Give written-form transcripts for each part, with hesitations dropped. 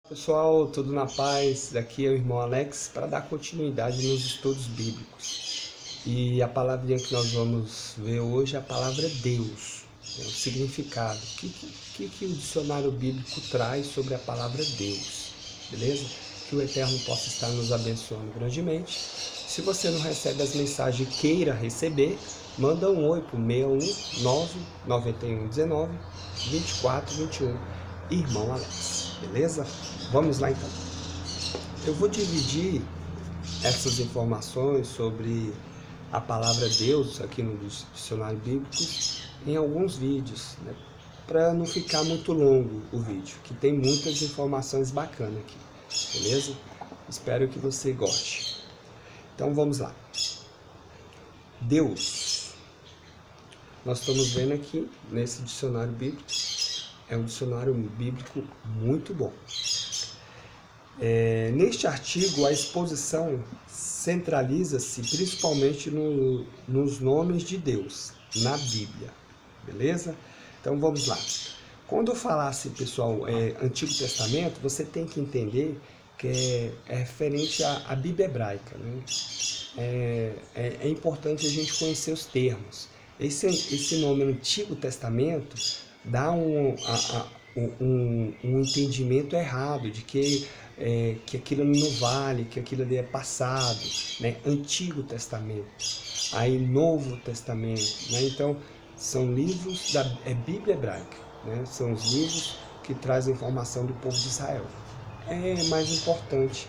Pessoal, tudo na paz? Aqui é o irmão Alex para dar continuidade nos estudos bíblicos. E a palavrinha que nós vamos ver hoje é a palavra Deus, o significado. O que o dicionário bíblico traz sobre a palavra Deus, beleza? Que o Eterno possa estar nos abençoando grandemente. Se você não recebe as mensagens e queira receber, manda um oi para o 619-9119-2421, irmão Alex, beleza? Vamos lá então. Eu vou dividir essas informações sobre a palavra Deus aqui no dicionário bíblico em alguns vídeos, né? Para não ficar muito longo o vídeo, que tem muitas informações bacanas aqui, beleza? Espero que você goste. Então vamos lá. Deus. Nós estamos vendo aqui nesse dicionário bíblico. É um dicionário bíblico muito bom. Neste artigo, a exposição centraliza-se principalmente nos nomes de Deus, na Bíblia, beleza? Então vamos lá. Quando eu falasse, pessoal, Antigo Testamento, você tem que entender que é referente à Bíblia hebraica, né? É importante a gente conhecer os termos. Esse nome Antigo Testamento dá um entendimento errado de que aquilo não vale, que aquilo ali é passado, né? Antigo Testamento, aí Novo Testamento, né? Então são livros da Bíblia hebraica, né? São os livros que trazem informação do povo de Israel. É mais importante,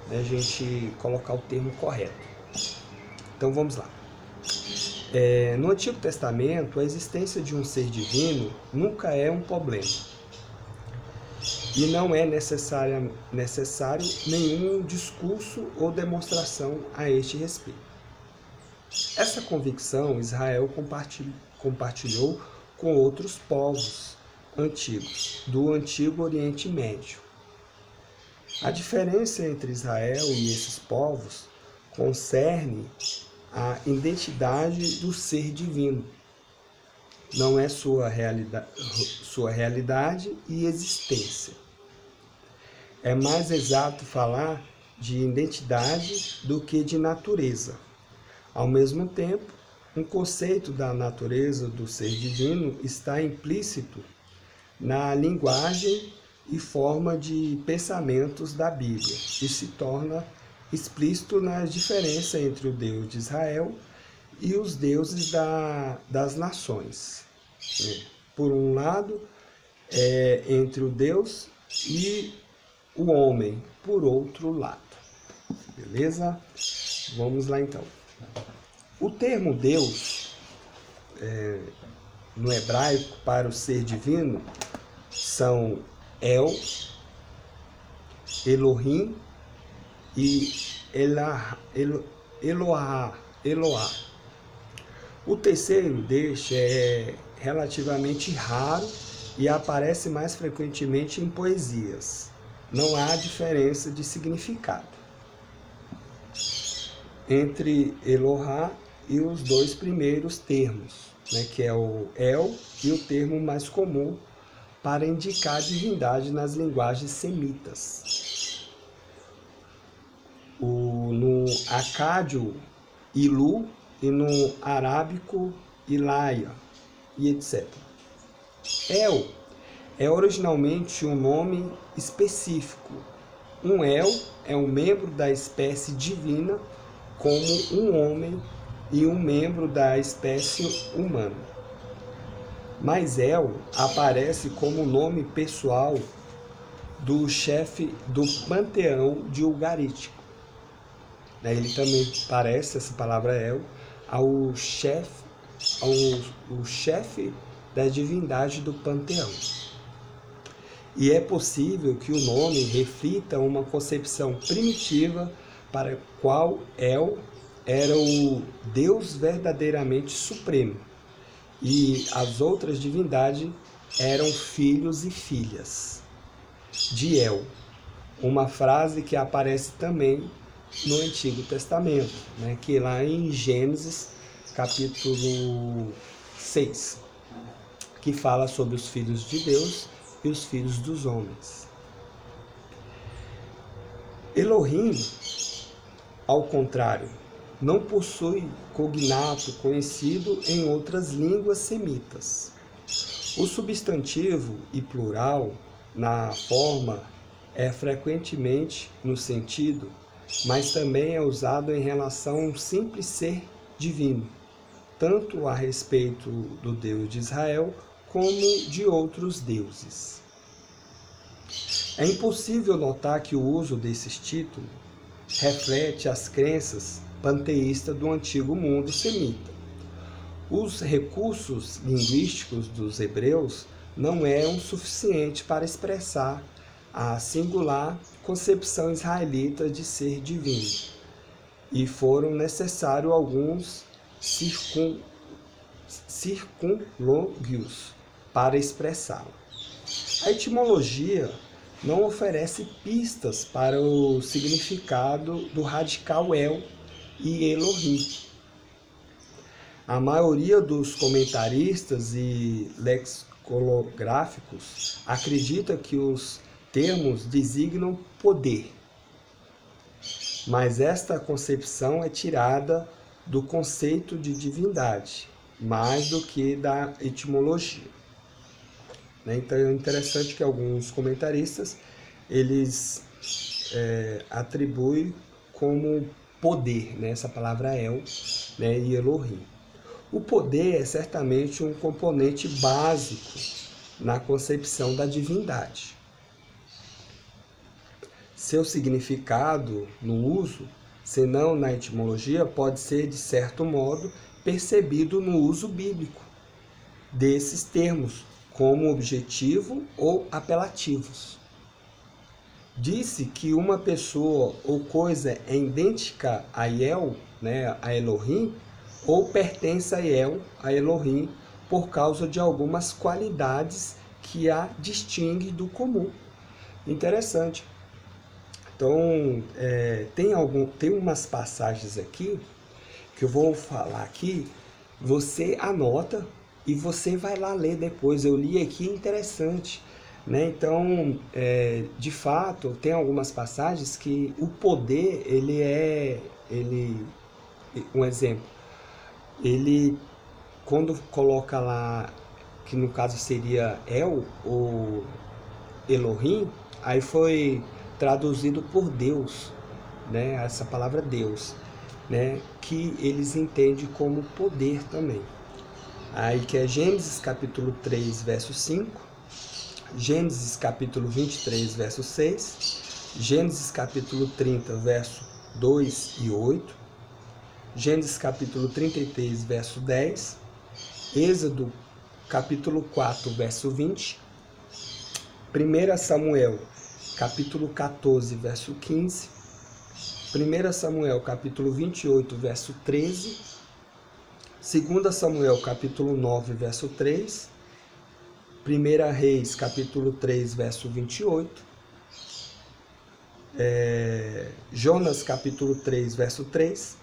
né, a gente colocar o termo correto. Então vamos lá. No Antigo Testamento, a existência de um ser divino nunca é um problema. E não é necessário nenhum discurso ou demonstração a este respeito. Essa convicção Israel compartilhou com outros povos antigos, do Antigo Oriente Médio. A diferença entre Israel e esses povos concerne a identidade do ser divino. Não é sua realidade e existência. É mais exato falar de identidade do que de natureza. Ao mesmo tempo, um conceito da natureza do ser divino está implícito na linguagem e forma de pensamentos da Bíblia e se torna explícito na diferença entre o Deus de Israel e os deuses das nações. Por um lado, entre o Deus e o homem, por outro lado. Beleza? Vamos lá então. O termo Deus, no hebraico, para o ser divino, são El, Elohim e Eloá. O terceiro deste é relativamente raro e aparece mais frequentemente em poesias. Não há diferença de significado entre Elohá e os dois primeiros termos, né, que é o El e o termo mais comum para indicar divindade nas linguagens semitas. No acádio, Ilu, e no arábico, Ilaia, e etc. El é originalmente um nome específico. Um El é um membro da espécie divina, como um homem e um membro da espécie humana. Mas El aparece como nome pessoal do chefe do panteão de Ugarítico. Ele também parece, essa palavra El, ao chefe da divindade do panteão. E é possível que o nome reflita uma concepção primitiva para a qual El era o Deus verdadeiramente supremo e as outras divindades eram filhos e filhas de El, uma frase que aparece também no Antigo Testamento, né, que lá em Gênesis capítulo 6, que fala sobre os filhos de Deus e os filhos dos homens. Elohim, ao contrário, não possui cognato conhecido em outras línguas semitas. O substantivo e plural, na forma, é frequentemente no sentido, mas também é usado em relação a um simples ser divino, tanto a respeito do Deus de Israel como de outros deuses. É impossível notar que o uso desses títulos reflete as crenças panteístas do antigo mundo semita. Os recursos linguísticos dos hebreus não eram suficientes para expressar a singular concepção israelita de ser divino, e foram necessários alguns circunlóquios para expressá-la. A etimologia não oferece pistas para o significado do radical El e Elohim. A maioria dos comentaristas e lexicográficos acredita que os termos designam poder, mas esta concepção é tirada do conceito de divindade, mais do que da etimologia. Então é interessante que alguns comentaristas eles atribuem como poder, essa palavra El, e Elohim. O poder é certamente um componente básico na concepção da divindade. Seu significado no uso, senão na etimologia, pode ser, de certo modo, percebido no uso bíblico desses termos, como objetivo ou apelativos. Disse que uma pessoa ou coisa é idêntica a El, a Elohim, ou pertence a El, a Elohim, por causa de algumas qualidades que a distingue do comum. Interessante. Então, tem umas passagens aqui que eu vou falar aqui, você anota e você vai lá ler depois. Eu li aqui, interessante, Então, de fato, tem algumas passagens que o poder, um exemplo, ele, quando coloca lá, que no caso seria El ou Elohim, aí foi traduzido por Deus, essa palavra Deus, que eles entendem como poder também. Aí que é Gênesis capítulo 3, verso 5, Gênesis capítulo 23, verso 6, Gênesis capítulo 30, verso 2 e 8, Gênesis capítulo 33, verso 10, Êxodo capítulo 4, verso 20, 1 Samuel capítulo 14, verso 15, 1 Samuel capítulo 28, verso 13, 2 Samuel capítulo 9, verso 3, 1 Reis capítulo 3, verso 28, Jonas capítulo 3, verso 3,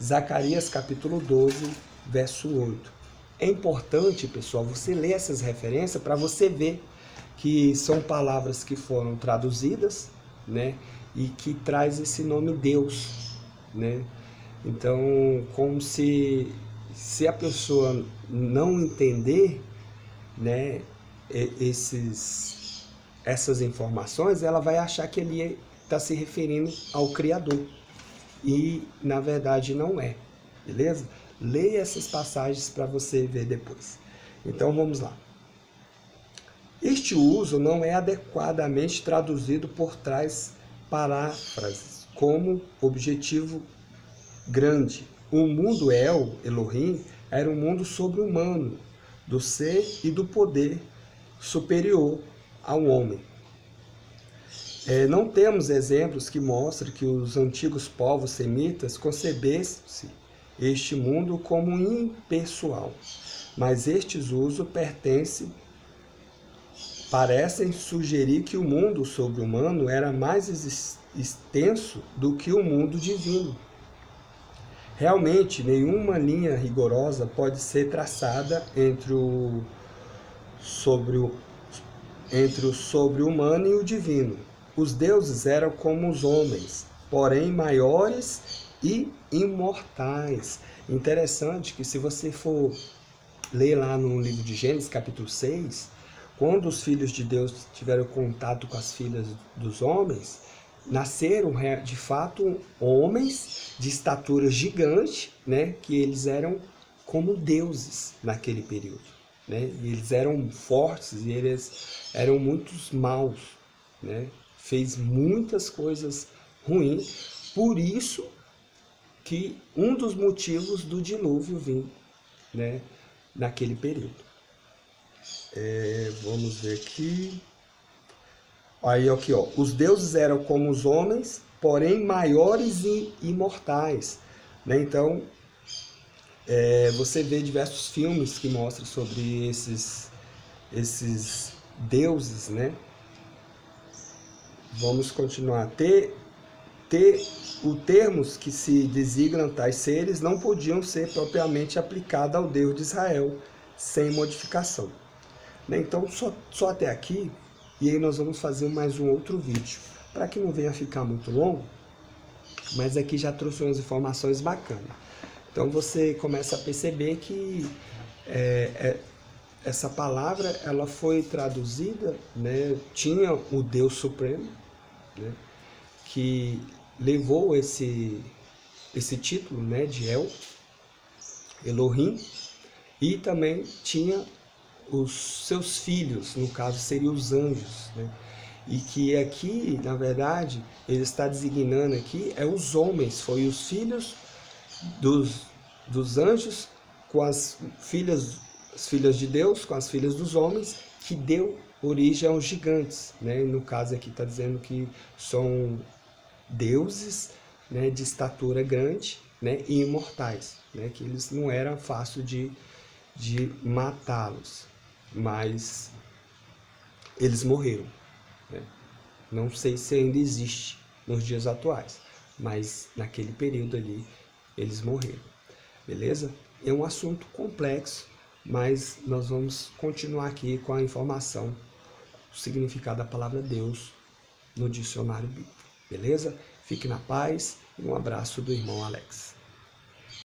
Zacarias capítulo 12, verso 8. É importante, pessoal, você ler essas referências para você ver que são palavras que foram traduzidas, e que traz esse nome Deus, Então, como se a pessoa não entender, essas informações, ela vai achar que ele está se referindo ao Criador. E, na verdade, não é. Beleza? Leia essas passagens para você ver depois. Então, vamos lá. Este uso não é adequadamente traduzido por trás paráfrases como objetivo grande. O mundo El, Elohim, era um mundo sobre-humano, do ser e do poder superior ao homem. Não temos exemplos que mostrem que os antigos povos semitas concebessem este mundo como impessoal, mas estes usos parecem sugerir que o mundo sobre-humano era mais extenso do que o mundo divino. Realmente, nenhuma linha rigorosa pode ser traçada entre o sobre-humano e o divino. os deuses eram como os homens, porém maiores e imortais. Interessante que se você for ler lá no livro de Gênesis, capítulo 6, quando os filhos de Deus tiveram contato com as filhas dos homens, nasceram de fato homens de estatura gigante, né, que eles eram como deuses naquele período, né? E eles eram fortes e eles eram muitos maus, né? Fez muitas coisas ruins, por isso que um dos motivos do dilúvio vir, né, naquele período. Vamos ver aqui. Aí aqui, ó, os deuses eram como os homens, porém maiores e imortais, né? Então, você vê diversos filmes que mostram sobre esses deuses, né? Vamos continuar. Os termos que se designam tais seres não podiam ser propriamente aplicados ao Deus de Israel, sem modificação. Então, só até aqui, e aí nós vamos fazer mais um outro vídeo, para que não venha ficar muito longo, mas aqui já trouxe umas informações bacanas. Então, você começa a perceber que essa palavra ela foi traduzida, né? Tinha o Deus Supremo, né, que levou esse título, né, de Elohim, e também tinha os seus filhos, no caso seriam os anjos, né? E que aqui, na verdade, ele está designando aqui os homens, foi os filhos dos anjos com as filhas de Deus, com as filhas dos homens, que deu origem aos gigantes, né? No caso aqui está dizendo que são deuses, né, de estatura grande, né, e imortais, né? Que eles não eram fácil de matá-los, mas eles morreram, né? Não sei se ainda existe nos dias atuais, mas naquele período ali eles morreram, beleza? É um assunto complexo, mas nós vamos continuar aqui com a informação, o significado da palavra Deus no dicionário bíblico, beleza? Fique na paz e um abraço do irmão Alex.